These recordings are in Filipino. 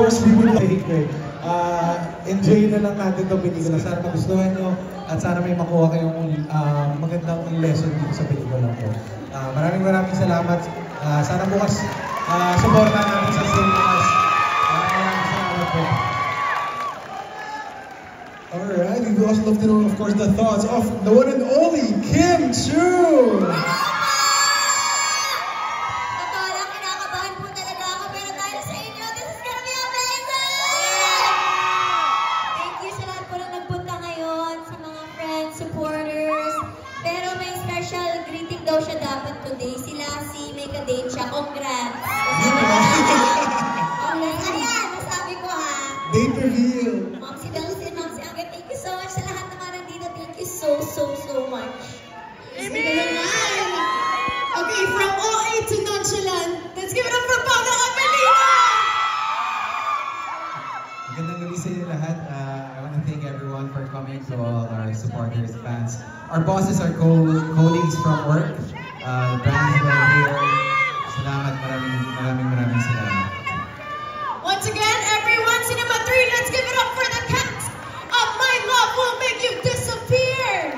course, we would like enjoy na lang natin itong pelikula. Sana magustuhan nyo at sana may makuha kayong magandang lesson dito sa pelikula ko. Maraming salamat. Sana bukas supportan natin sa cinemas. Maraming salamat po. Alright, we would also love to know, of course, the thoughts of the one and only Kim Chiu! Supporters. Pero may special greeting daw siya dapat today. Si Lassie, may ka-date siya. Congrats! Ayan, nasabi ko ha. Date reveal! Ma'am si Dulcin, Ma'am si Angget, thank you so much sa lahat naman nandito. Thank you so much. Sige naman! Okay, from OA to nonchalant, let's give it up for Paula Amelina! Magandang gabi sa inyo lahat. I want to thank everyone for coming, to all our supporters, fans. Our bosses, our colleagues from work, the brands that are here. Salamat, maraming salamat. Once again, everyone, Cinema 3, let's give it up for the cast of My Love Will Make You Disappear!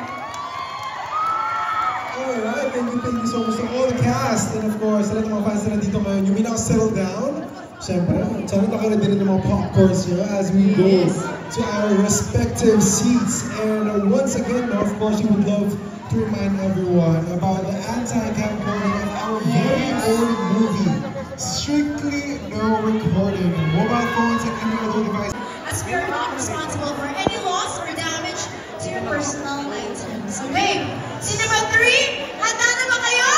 Alright, thank you so much to all the cast. And of course, sa lahat ng mga fans na nandito ngayon, you may now settle down. Siyempre, sana nakaredy rin ng mga popcorns nyo as we go to our respective seats. And once again, of course, we would love to remind everyone about the anti-camcording of our very own movie. Strictly no recording. Mobile phones and any other device. As we are not responsible for any loss or damage to your personal items. Okay, Cinema 3, handa na ba kayo?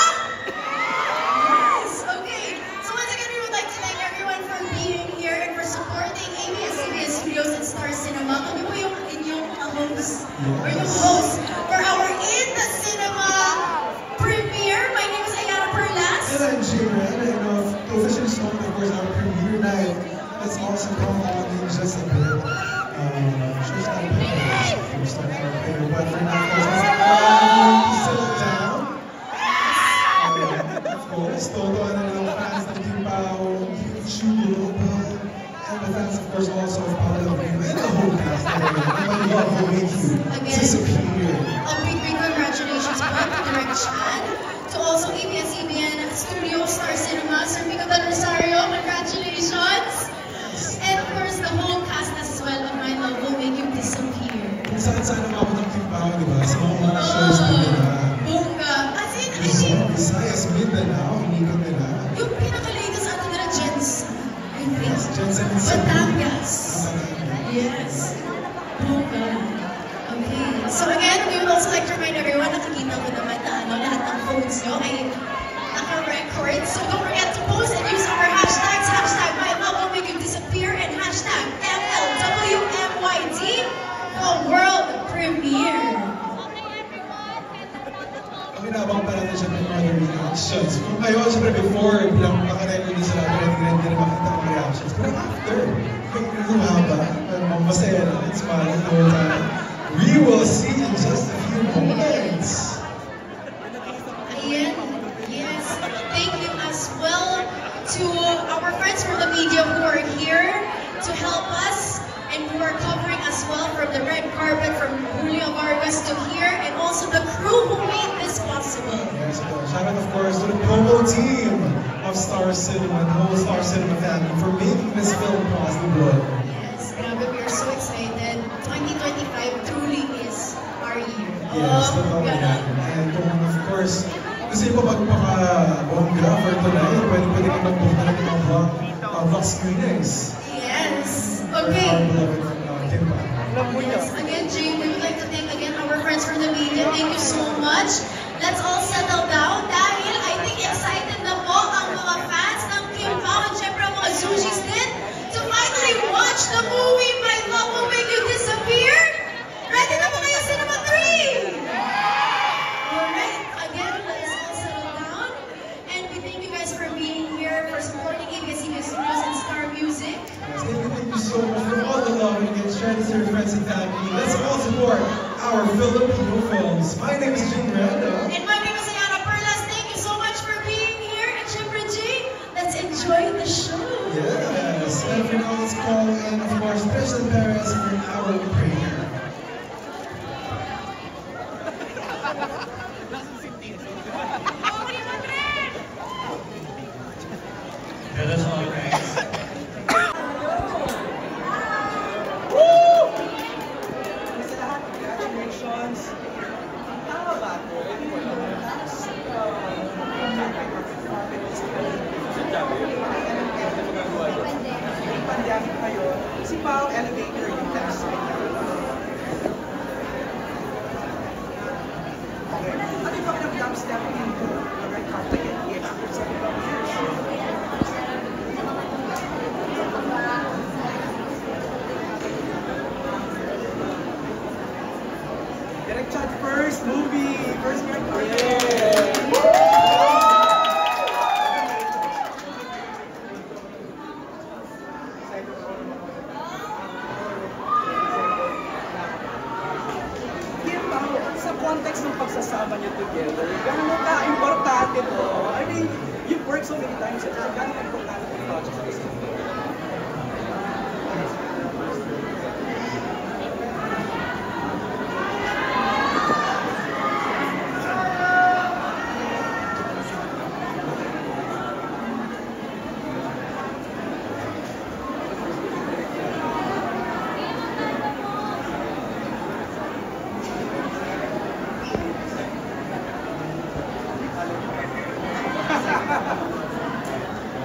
Yes! Okay, so once again, we would like to thank everyone for being here and for supporting ABS-CBN Studios and Star Cinema. Kami po yung inyong mga hosts, or yung host for our In the Cinema premiere. My name is Ayana Perlas. And I'm J-Red, and officially starting, of course, our premiere night. Let's also come on in just a bit. Just not prepared. We'll start our premiere, but for now, of course, settle down. Of course, todo ang fans ng Kim Pao, Kim Chiu, and the fans, of course, also of Paula Amelina, and the whole cast. My love will make you disappear. A big congratulations po to Direct Chan, to also ABS-CBN Studios, Star Cinema, Sir Pico Del Rosario, congratulations! And of course, the whole cast as well of My Love Will Make You Disappear. Kung saan-saan ang ako ng Kim Pao, di ba? Sa mga shows nila. Bongga! As in, Visayas, Mindanao, inikat nila. yung pinaka-latest ato nila, Jensen. I think. Yes, Jensen and Batangas. Yes. Bongga. Okay. So again, we would also like to remind everyone, nakikita ko naman na lahat ng phones nyo ay naka-record. So don't forget to post and use our hashtags, hashtag My Love Will Make You Disappear and hashtag MLWMYD, the world premiere. Ang inabang pa natin siya ng mga reactions. Kung kayo, siyempre before, bilang naka-record din sila, ready na makita ang reactions. Pero after, may lumaba, masaya na, it's smiling the whole time. We will see in just a few moments. Ayan. Yes. Thank you as well to our friends from the media who are here to help us and who are covering as well from the red carpet from Julio Vargas to here, and also the crew who made this possible. Yes, shout out of course to the promo team of Star Cinema, the whole Star Cinema family for making this film possible. Yes, grabe, we are so excited. 2025 truly is our year. Yes, totoo yan. And of course, kasi pa magpaka-bongga for tonight, pwede ka mag-book na natin ang vlog screenings. Yes. Okay. Yes. Again, Jay, we would like to thank again our friends from the media. Thank you so much. Let's all settle down dahil I think excited na po ang mga fans ng Kim Pao at syempre ang mga Zushis din to finally watch the movie My Love Will Make You Disappear. Ready na po kayo, Cinema 3? Alright, again, let's all settle down. And we thank you guys for being here, for supporting ABS-CBN Studios and Star Music. Yes, thank you so much for all the love and again, share this with your friends and family. Let's all support our Filipino films. My name is Jing Randa. And my name is Ayana Perlas. Thank you so much for being here. And syempre, Jay, let's enjoy the show. Yes, and for now, let's call in, of course, Crystal Perez for our prayer. Let us all pray. Sa lahat, congratulations. Tama ba ito? Pandemic kayo. Si Pao elevator yung left side. Okay. Ano yung pakinamdam stepping into the red carpet again after 7 years? Direct Chat first movie, first red carpet. Sa context ng pagsasama niyo together, gano'n ka-importante to? I mean, you've worked so many times together, gano'n ka-importante yung project sa isa?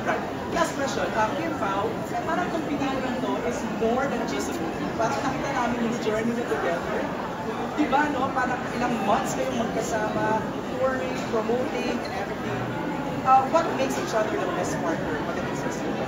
Right. Last question. Kim Pao, parang itong pelikula to is more than just a movie. Parang nakita namin yung journey na together. Diba, no? Parang ilang months kayong magkasama, touring, promoting, and everything. What makes each other the best partner? Pagdating sa sila?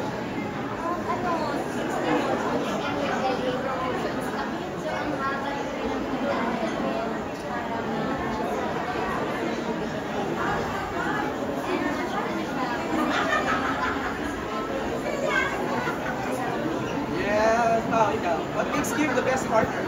What makes Kim the best partner?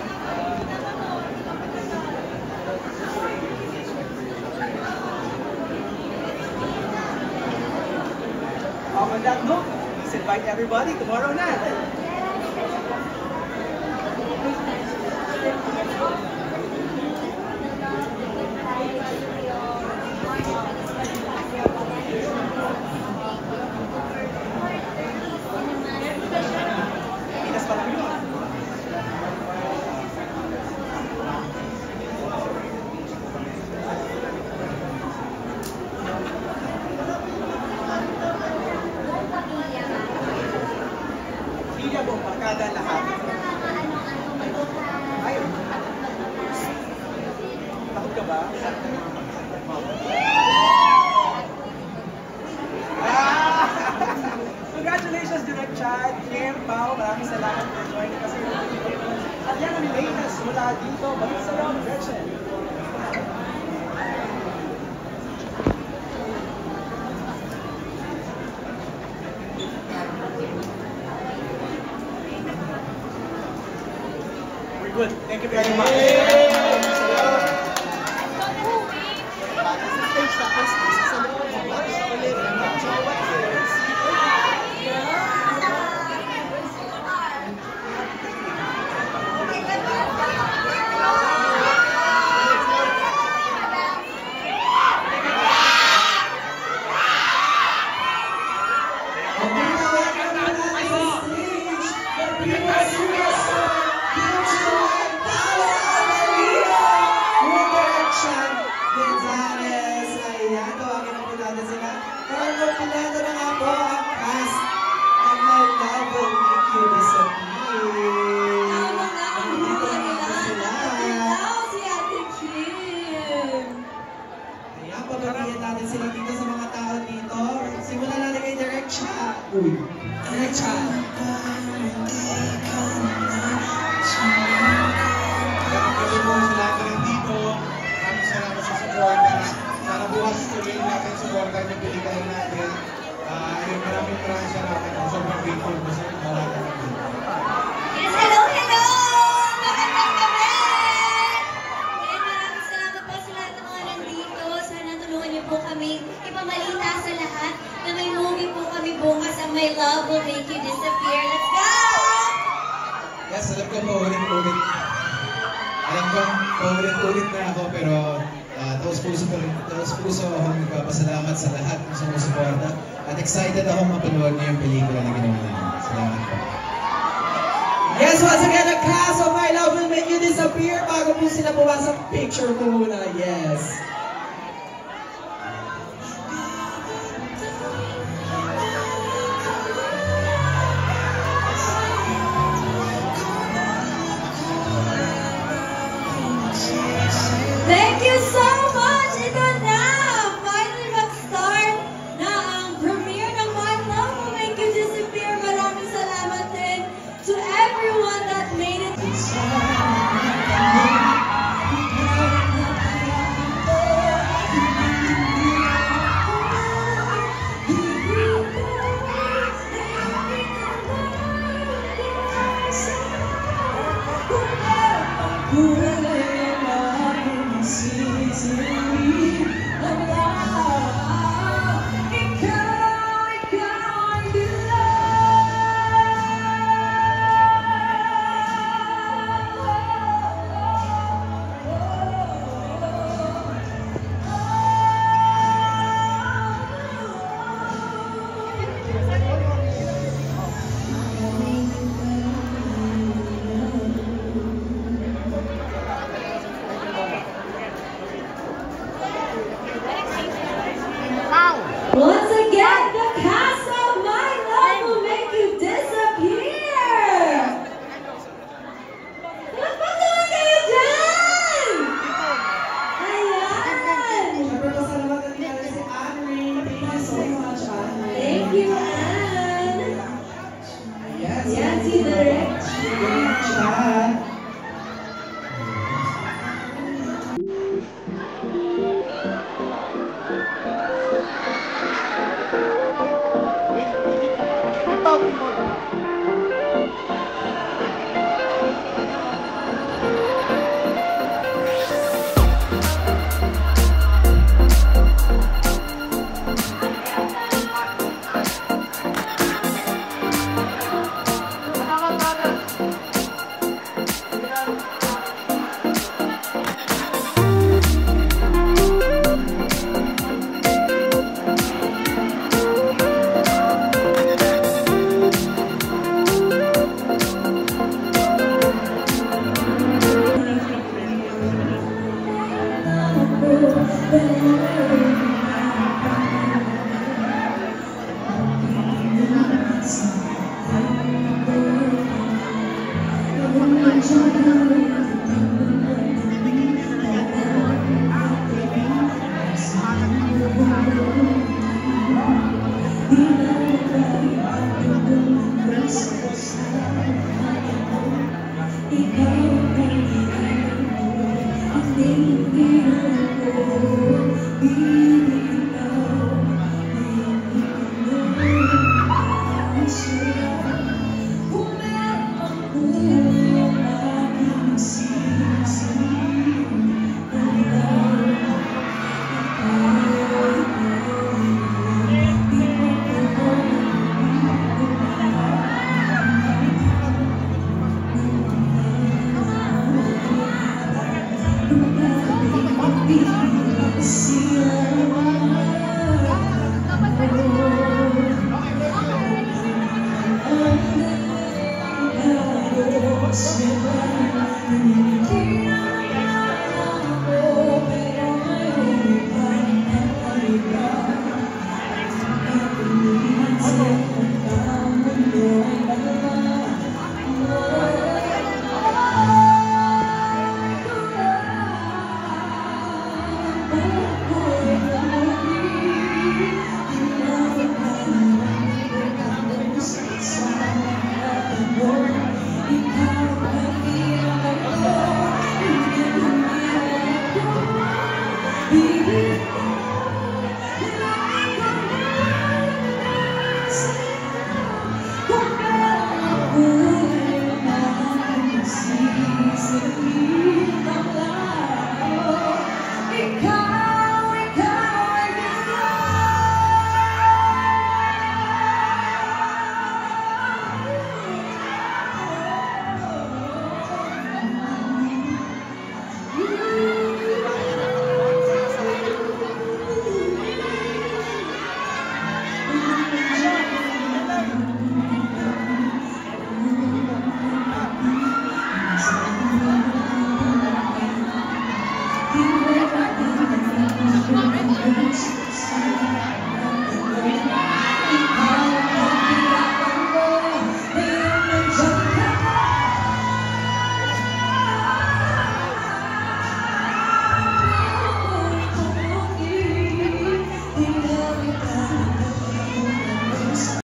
On that note, let's invite everybody tomorrow night. Pinas pa lang yun. Pamilya mo, barkada lahat. Ay, takot ka ba? Congratulations, Direct Chat, Kim, Pao, maraming salamat for joining us. At yan ang latest mula dito, balik sa loob, Gretchen. We're good. Thank you very much. natin sila dito sa mga tao dito. Simulan natin kay Direct Chat. Uy, Direct Chat. Kasi po sa lahat na nandito, maraming salamat sa support. Sana bukas tuloy natin supportan yung pelikula natin. Ayun, maraming salamat. Sobrang grateful po sa lahat na nandito. Yes, hello, hello! Magandang gabi! Yes, maraming salamat po sa lahat ng mga nandito. Sana tulungan niyo po kami ipamalita sa lahat na may movie po kami bukas ang My Love Will Make You Disappear. Alam ko, paulit-ulit na ako, pero taos-puso akong nagpapasalamat sa lahat ng sumusuporta at excited akong mapanood niyo yung pelikula na ginawa namin. Salamat po. Yes, once again, the cast of My Love Will Make You Disappear. Bago po sila pumasok, picture po muna. Yes. Thank you so much! Ito na! Finally mag-start na ang premiere ng My Love Will Make You Disappear. Maraming salamat din to everyone that made it. Once again, the cast of My Love Will Make You Disappear! Magpatuloy kayo dyan! Ayan! Siyempre, pasalamatan din natin si Anne. Thank you so much, Anne. Thank you, Anne! Yes. Yan si Direk. Great chat. Ikaw